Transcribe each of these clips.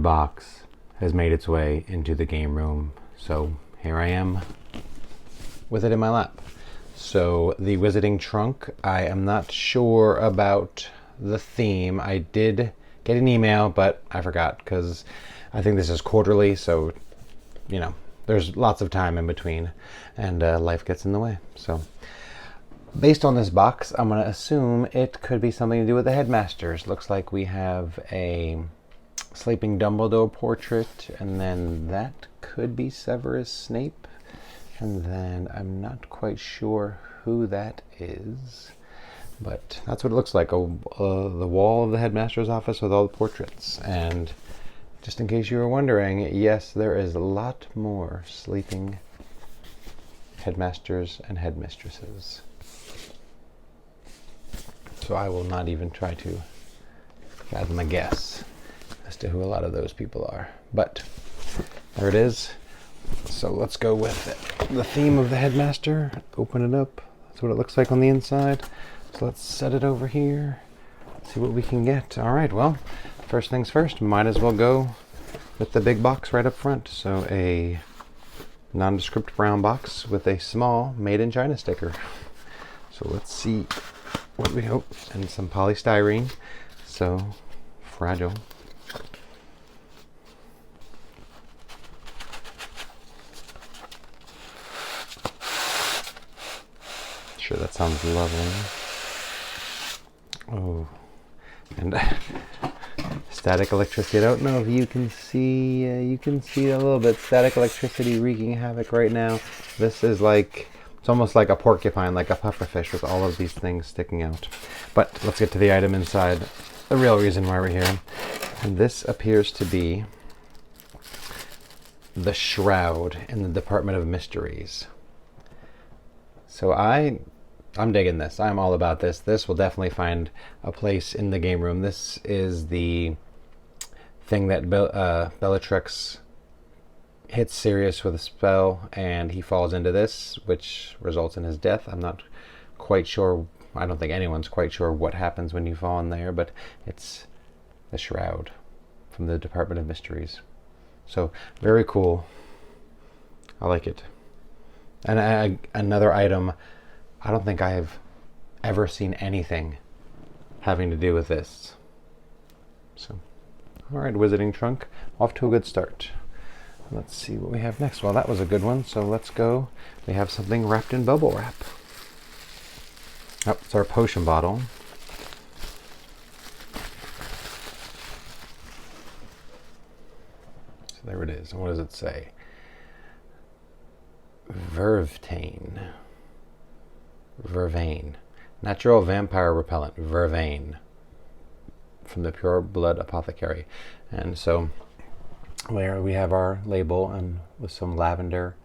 box has made its way into the game room. So here I am with it in my lap. So the Wizarding Trunk, I am not sure about the theme. I did get an email, but I forgot because I think this is quarterly, so you know, there's lots of time in between, and life gets in the way. So based on this box, I'm going to assume it could be something to do with the headmasters. Looks like we have a sleeping Dumbledore portrait, and then that could be Severus Snape, and then I'm not quite sure who that is, but that's what it looks like, the wall of the headmaster's office with all the portraits. And just in case you were wondering, yes, there is a lot more sleeping headmasters and headmistresses. So I will not even try to fathom a guess as to who a lot of those people are. But there it is. So let's go with the theme of the headmaster. Open it up. That's what it looks like on the inside. So let's set it over here. See what we can get. All right, well, first things first, might as well go with the big box right up front. So a nondescript brown box with a small Made in China sticker. So let's see what we hope. And some polystyrene, so fragile. Sure, that sounds lovely. Oh, and static electricity. I don't know if you can see, you can see a little bit. Static electricity wreaking havoc right now. This is like, it's almost like a porcupine, like a pufferfish with all of these things sticking out. But let's get to the item inside, the real reason why we're here. And this appears to be the shroud in the Department of Mysteries. So I'm digging this. I'm all about this. This will definitely find a place in the game room. This is the thing that Bellatrix hits Sirius with a spell, and he falls into this, which results in his death. I'm not quite sure. I don't think anyone's quite sure what happens when you fall in there, but it's the shroud from the Department of Mysteries. So very cool. I like it. And another item, I don't think I've ever seen anything having to do with this. So, all right, Wizarding Trunk, off to a good start. Let's see what we have next. Well, that was a good one, so let's go. We have something wrapped in bubble wrap. Oh, it's our potion bottle. So there it is. And what does it say? Vervain. Natural vampire repellent. Vervain. From the Pure Blood Apothecary. And so there we have our label, and with some lavender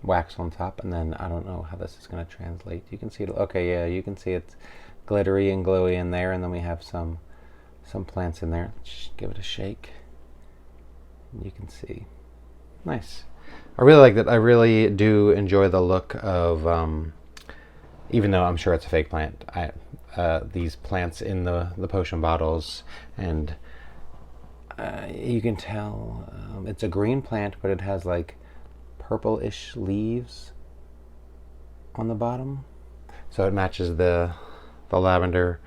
wax on top, and then I don't know how this is going to translate. You can see it. Okay, yeah, you can see it's glittery and glowy in there, and then we have some plants in there. Just give it a shake. You can see. Nice. I really like that. I really do enjoy the look of, even though I'm sure it's a fake plant, these plants in the potion bottles, and you can tell it's a green plant, but it has like purple-ish leaves on the bottom, so it matches the lavender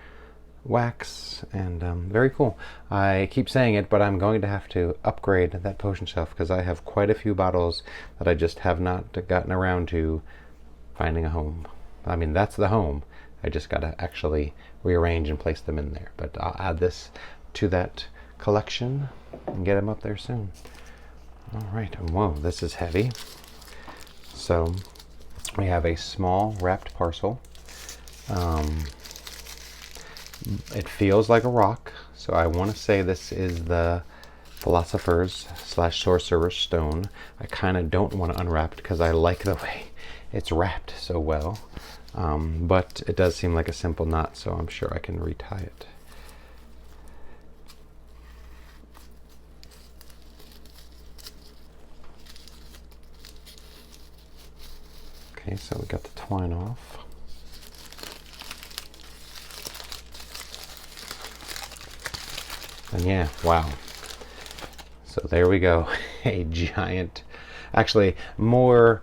wax, and very cool. I keep saying it, but I'm going to have to upgrade that potion shelf because I have quite a few bottles that I just have not gotten around to finding a home. I mean, that's the home. I just got to actually rearrange and place them in there, but I'll add this to that collection and get them up there soon. All right. Whoa, this is heavy. So we have a small wrapped parcel. It feels like a rock, so I want to say this is the Philosopher's / Sorcerer's Stone. I kind of don't want to unwrap it because I like the way it's wrapped so well, but it does seem like a simple knot, so I'm sure I can retie it. Okay, so we got the twine off. And yeah, wow. So there we go. A giant, actually more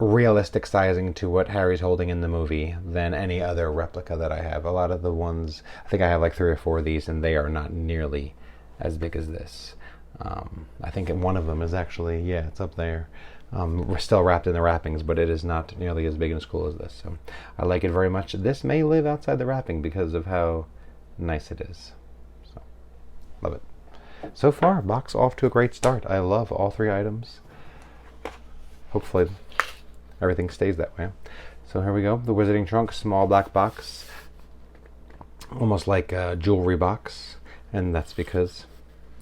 realistic sizing to what Harry's holding in the movie than any other replica that I have. A lot of the ones, I think I have like 3 or 4 of these, and they are not nearly as big as this. I think one of them is actually, yeah, it's up there. We're still wrapped in the wrappings, but it is not nearly as big and as cool as this. So I like it very much. This may live outside the wrapping because of how nice it is. So love it. So far, box off to a great start. I love all 3 items. Hopefully everything stays that way. So here we go. The Wizarding Trunk, small black box. Almost like a jewelry box. And that's because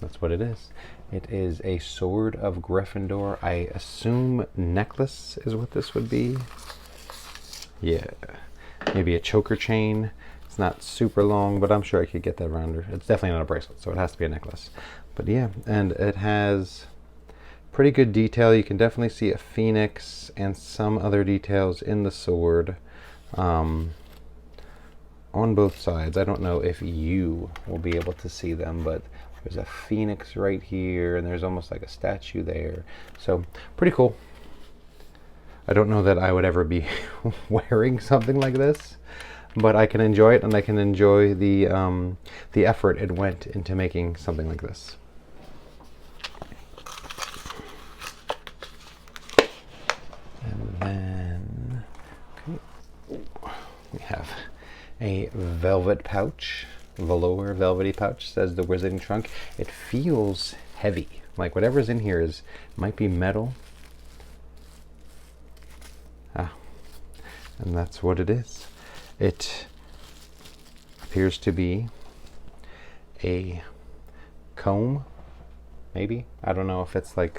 that's what it is. It is a Sword of Gryffindor. I assume necklace is what this would be. Yeah. Maybe a choker chain. It's not super long, but I'm sure I could get that around her. It's definitely not a bracelet, so it has to be a necklace. But yeah, and it has pretty good detail. You can definitely see a phoenix and some other details in the sword on both sides. I don't know if you will be able to see them, but there's a phoenix right here, and there's almost like a statue there. So pretty cool. I don't know that I would ever be wearing something like this, but I can enjoy it, and I can enjoy the effort it went into making something like this. And then, okay, we have a velvet pouch, velour velvety pouch, says the Wizarding Trunk. It feels heavy, like whatever's in here might be metal. And that's what it is. It appears to be a comb, maybe. I don't know if it's like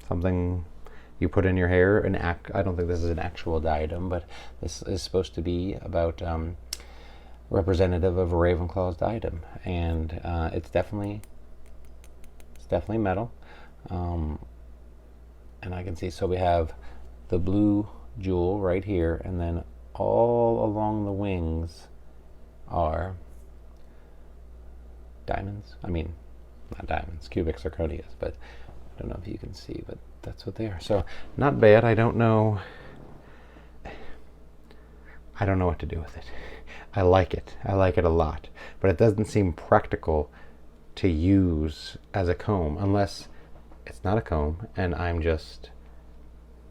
something you put in your hair. I don't think this is an actual diadem, but this is supposed to be about representative of a Ravenclaw's diadem, and it's definitely metal. And I can see, so we have the blue jewel right here, and then all along the wings are diamonds. I mean, not diamonds, cubic zirconias, but I don't know if you can see, but that's what they are. So not bad. I don't know what to do with it. I like it a lot, but it doesn't seem practical to use as a comb unless it's not a comb and I'm just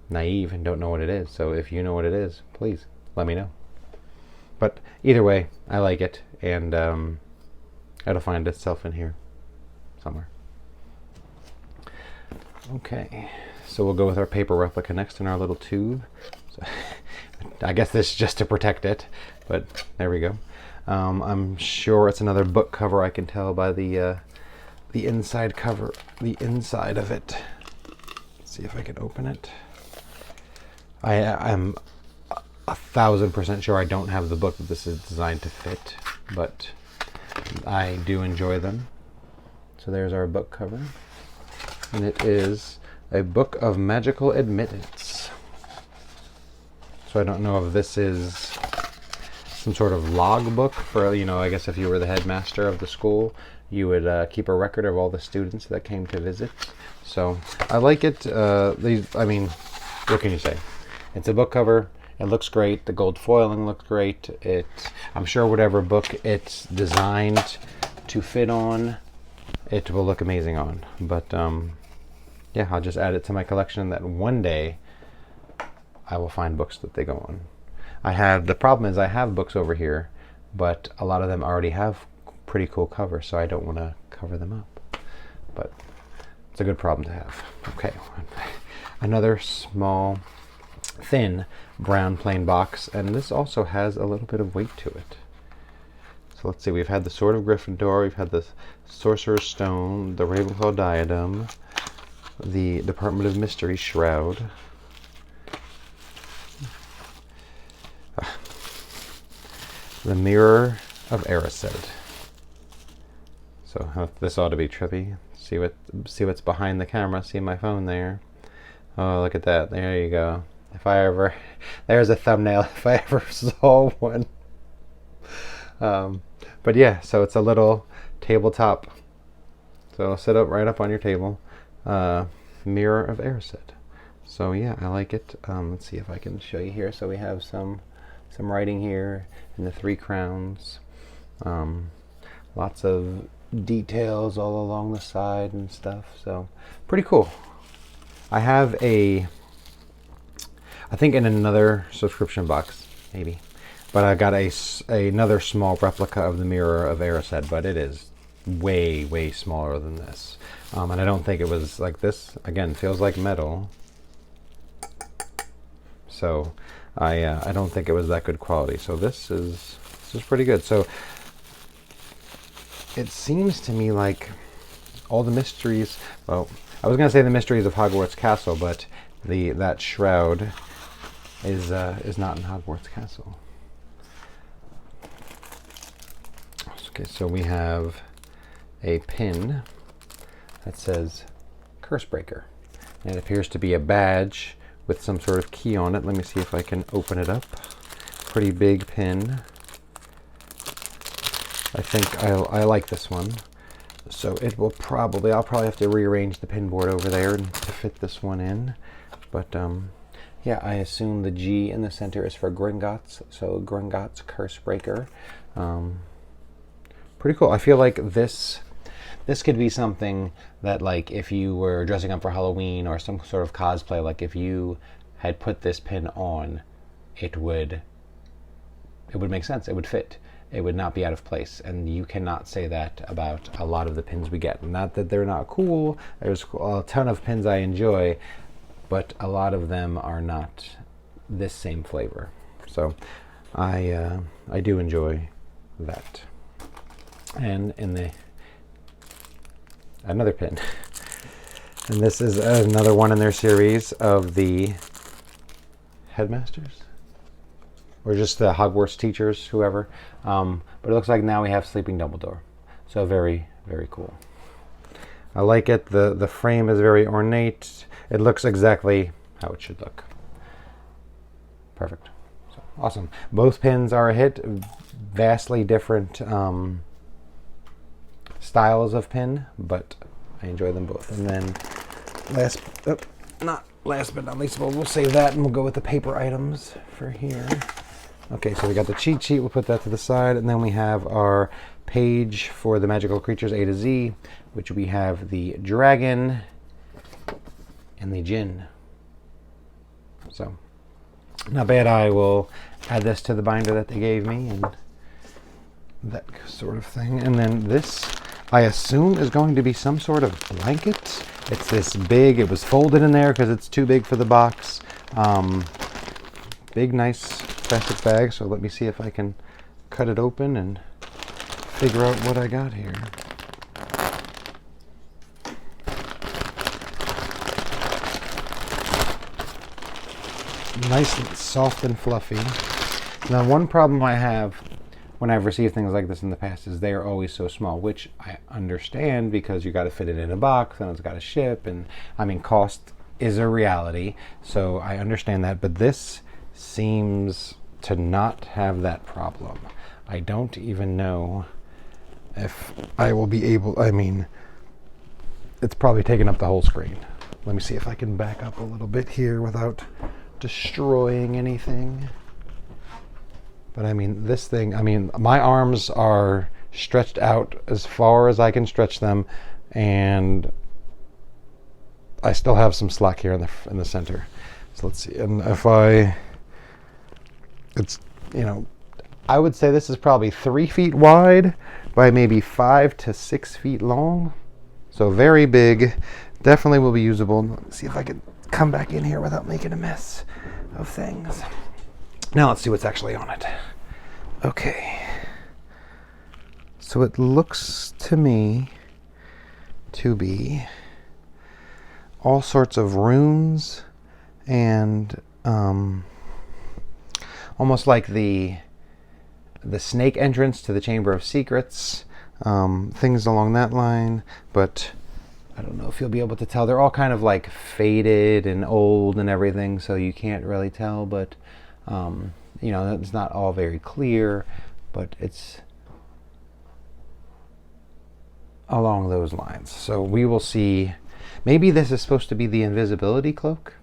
naive and don't know what it is. So if you know what it is, please let me know. But either way, I like it, and it'll find itself in here somewhere. Okay, so we'll go with our paper replica next in our little tube. So I guess this is just to protect it, but there we go. I'm sure it's another book cover. I can tell by the inside cover, the inside of it. Let's see if I can open it. I'm 1,000% sure I don't have the book that this is designed to fit, but I do enjoy them. So there's our book cover, and it is a book of magical admittance. So I don't know if this is some sort of log book for, I guess if you were the headmaster of the school, you would keep a record of all the students that came to visit. So I like it. What can you say? It's a book cover. It looks great. The gold foiling looks great. I'm sure whatever book it's designed to fit on, it will look amazing on. But yeah, I'll just add it to my collection that one day I will find books that they go on. The problem is I have books over here, but a lot of them already have pretty cool covers, so I don't want to cover them up. But it's a good problem to have. Okay, another small, thin brown plain box, and this also has a little bit of weight to it. So let's see, we've had the Sword of Gryffindor, we've had the Sorcerer's Stone, the Ravenclaw diadem, the Department of Mystery shroud, the Mirror of Erised. So this ought to be trippy. See what's behind the camera. See my phone there. Oh, look at that. There you go. There's a thumbnail if I ever saw one. But yeah, so it's a little tabletop So it'll sit up right up on your table. Mirror of Erised. So yeah, I like it. Let's see if I can show you here. So we have some writing here in the 3 crowns. Lots of details all along the side and stuff. So pretty cool. I have I think in another subscription box, maybe. But I got another small replica of the Mirror of Erised, but it is way, way smaller than this. And I don't think it was like this. Again, feels like metal. So I don't think it was that good quality. So this is pretty good. So it seems to me like all the mysteries, well, I was going to say the mysteries of Hogwarts Castle, but that shroud is not in Hogwarts Castle. Okay, so we have a pin that says Cursebreaker. And it appears to be a badge with some sort of key on it. Let me see if I can open it up. Pretty big pin. I think I like this one. So it will I'll probably have to rearrange the pin board over there to fit this one in. But yeah, I assume the G in the center is for Gringotts. So Gringotts Cursebreaker. Pretty cool. I feel like this could be something that, like, if you were dressing up for Halloween or some sort of cosplay, like if you had put this pin on, it would make sense. It would fit. It would not be out of place. And you cannot say that about a lot of the pins we get. Not that they're not cool. There's a ton of pins I enjoy, but a lot of them are not this same flavor. So I do enjoy that. And in another pin. And this is another one in their series of the headmasters, or just the Hogwarts teachers, whoever. But it looks like now we have Sleeping Dumbledore. So very, very cool. I like it. The frame is very ornate. It looks exactly how it should look. Perfect. So, awesome. Both pins are a hit. Vastly different styles of pin, but I enjoy them both. And then not last but not least, we'll save that and we'll go with the paper items for here. Okay, so we got the cheat sheet. We'll put that to the side, and then we have our page for the magical creatures A to Z, which we have the dragon and the djinn. So not bad. I will add this to the binder that they gave me and that sort of thing. And then this, I assume, is going to be some sort of blanket. It's this big. It was folded in there because it's too big for the box. Big, nice plastic bag. So let me see if I can cut it open and figure out what I got here. Nice and soft and fluffy. Now, one problem I have when I've received things like this in the past is they are always so small, which I understand because you got to fit it in a box and it's got to ship, and I mean, cost is a reality, so I understand that. But this seems to not have that problem. I don't even know if I will be able. I mean, it's probably taking up the whole screen. Let me see if I can back up a little bit here without destroying anything. But I mean, this thing, I mean, my arms are stretched out as far as I can stretch them, and I still have some slack here in the center. So let's see. And it's, I would say this is probably 3 feet wide by maybe 5 to 6 feet long. So very big. Definitely will be usable. Let's see if I can come back in here without making a mess of things. Now let's see what's actually on it. Okay. So it looks to me to be all sorts of runes and almost like the snake entrance to the Chamber of Secrets, things along that line, but I don't know if you'll be able to tell. They're all kind of like faded and old and everything, so you can't really tell, but it's not all very clear, but it's along those lines. So we will see. Maybe this is supposed to be the invisibility cloak,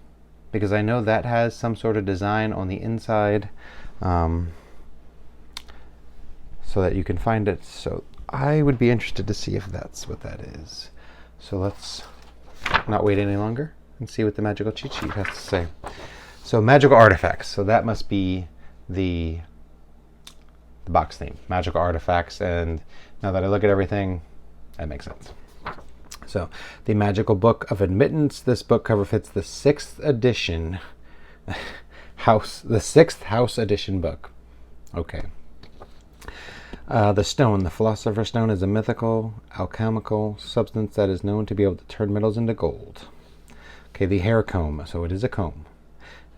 because I know that has some sort of design on the inside, so that you can find it. So I would be interested to see if that's what that is. So let's not wait any longer and see what the magical cheat sheet has to say. So magical artifacts. So that must be the box theme, magical artifacts. And now that I look at everything, that makes sense. So the Magical Book of Admittance. This book cover fits the 6th edition the 6th house edition book. Okay. The stone. The Philosopher's Stone is a mythical, alchemical substance that is known to be able to turn metals into gold. Okay, the hair comb. So it is a comb.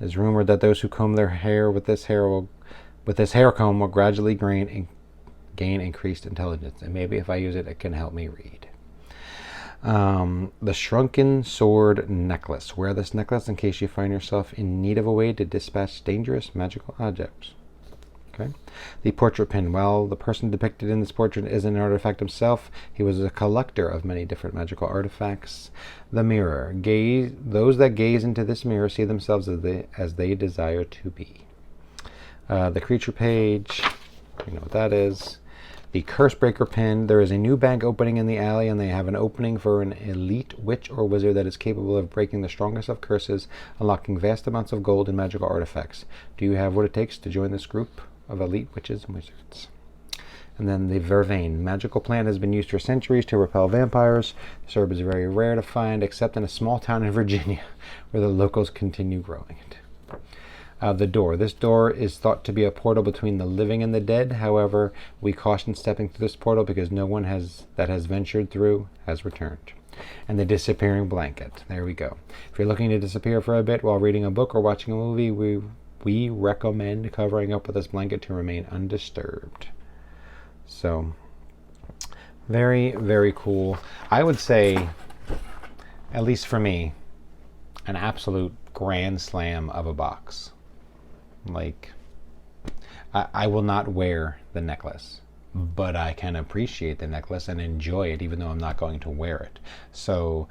It is rumored that those who comb their hair with this hair comb will gradually gain increased intelligence. And maybe if I use it, it can help me read. The Shrunken Sword Necklace. Wear this necklace in case you find yourself in need of a way to dispatch dangerous magical objects. Okay. The portrait pin. Well, the person depicted in this portrait is an artifact himself. He was a collector of many different magical artifacts. The mirror. Those that gaze into this mirror see themselves as they desire to be. The creature page. You know what that is. The Curse Breaker pin. There is a new bank opening in the alley, and they have an opening for an elite witch or wizard that is capable of breaking the strongest of curses, unlocking vast amounts of gold and magical artifacts. Do you have what it takes to join this group of elite witches and wizards? And then the Vervain. Magical plant has been used for centuries to repel vampires. This herb is very rare to find, except in a small town in Virginia, where the locals continue growing it. The door. This door is thought to be a portal between the living and the dead. However, we caution stepping through this portal because no one that has ventured through has returned. And the disappearing blanket. There we go. If you're looking to disappear for a bit while reading a book or watching a movie, we recommend covering up with this blanket to remain undisturbed. So, very, very cool. I would say, at least for me, an absolute grand slam of a box. Like, I will not wear the necklace, but I can appreciate the necklace and enjoy it, even though I'm not going to wear it. So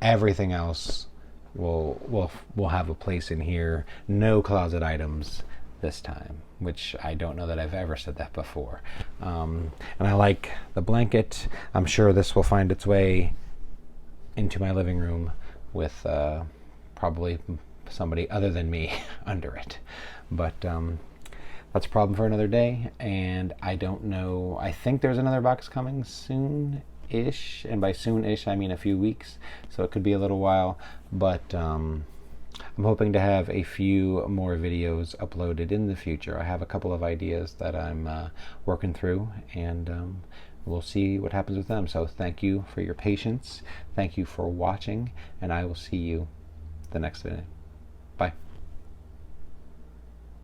everything else will have a place in here. No closet items this time, which I don't know that I've ever said that before. And I like the blanket. I'm sure this will find its way into my living room with probably somebody other than me under it. But that's a problem for another day, and I don't know. I think there's another box coming soon-ish, and by soon-ish I mean a few weeks, so it could be a little while, but I'm hoping to have a few more videos uploaded in the future. I have a couple of ideas that I'm working through, and we'll see what happens with them. So thank you for your patience, thank you for watching, and I will see you the next video. Bye.